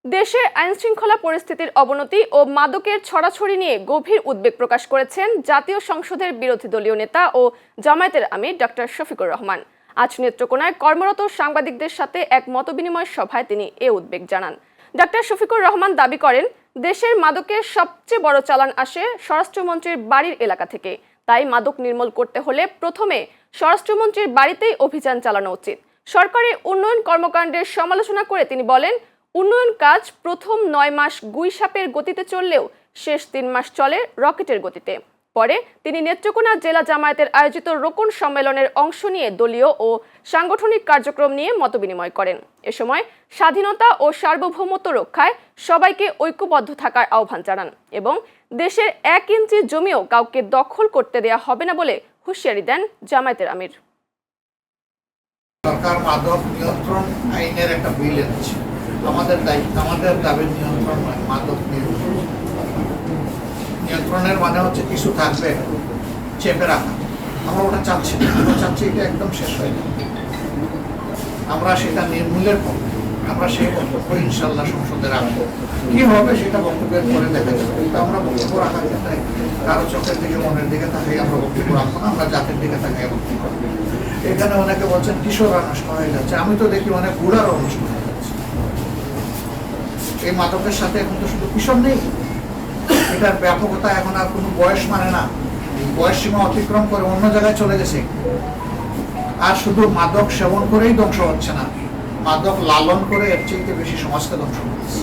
দেশে আইনশৃঙ্খলা পরিস্থিতির অবনতি ও মাদকের ছড়াছড়ি নিয়ে গভীর উদ্বেগ প্রকাশ করেছেন জাতীয় সংসদের বিরোধী দলীয় নেতা ও জামায়াতের আমির ডক্টর শফিকুর রহমান। আজ নেত্রকোনায় কর্মরত সাংবাদিকদের সাথে এক মতবিনিময় সভায় তিনি এ উদ্বেগ জানান। ডক্টর শফিকুর রহমান দাবি করেন, দেশের মাদকের সবচেয়ে বড় চালান আসে স্বরাষ্ট্রমন্ত্রীর বাড়ির এলাকা থেকে। তাই মাদক নির্মূল করতে হলে প্রথমে স্বরাষ্ট্রমন্ত্রীর বাড়িতেই অভিযান চালানো উচিত। সরকারি উন্নয়ন কর্মকাণ্ডের সমালোচনা করে তিনি বলেন, উন্নয়ন কাজ প্রথম ৯ মাস গুইসাপের গতিতে চললেও শেষ ৩ মাস চলে রকেটের গতিতে। পরে তিনি নেত্রকোনা জেলা জামায়াতের আয়োজিত রোকন সম্মেলনের অংশ নিয়ে দলীয় ও সাংগঠনিক কার্যক্রম নিয়ে মতবিনিময় করেন। এ সময় স্বাধীনতা ও সার্বভৌমত্ব রক্ষায় সবাইকে ঐক্যবদ্ধ থাকার আহ্বান জানান এবং দেশের ১ ইঞ্চি জমিও কাউকে দখল করতে দেয়া হবে না বলে হুঁশিয়ারি দেন জামায়াতের আমির। সরকার মাদক নিয়ন্ত্রণ আইনের একটা বিল এনেছে। আমাদের দায়িত্ব, আমাদের দাবি নিয়ন্ত্রণ নয়, মাদক নিয়ন্ত্রণের মানে হচ্ছে কিছু থাকবে চেপে রাখা। আমরা ওটা চাচ্ছি না, আমরা চাচ্ছি এটা একদম শেষ হয়ে যাবে। আমরা সেটা নির্মূলের পক্ষে, আমরা সেই বক্তব্য ইনশাল্লাহ সংসদে রাখবো। কি হবে সেটা বক্তব্যের পরে দেখা যাবে, কিন্তু আমরা বক্তব্য রাখার ক্ষেত্রে কারো চোখের দিকে, মনের দিকে তাকাই আমরা বক্তব্য রাখবো না, আমরা জাতির দিকে তাকাই বক্তব্য রাখবো। এখানে অনেকে বলছেন কিশোররা নষ্ট হয়ে যাচ্ছে, আমি তো দেখি অনেক বুড়ারও নষ্ট হয়ে যাচ্ছে। এই মাদকের সাথে এখন তো শুধু কিশোর নেই, এটার ব্যাপকতা এখন আর কোনো বয়স মানে না, বয়স সীমা অতিক্রম করে অন্য জায়গায় চলে গেছে। আর শুধু মাদক সেবন করেই ধ্বংস হচ্ছে না, মাদক লালন করে এর চেয়ে বেশি সমাজকে ধ্বংস করছে।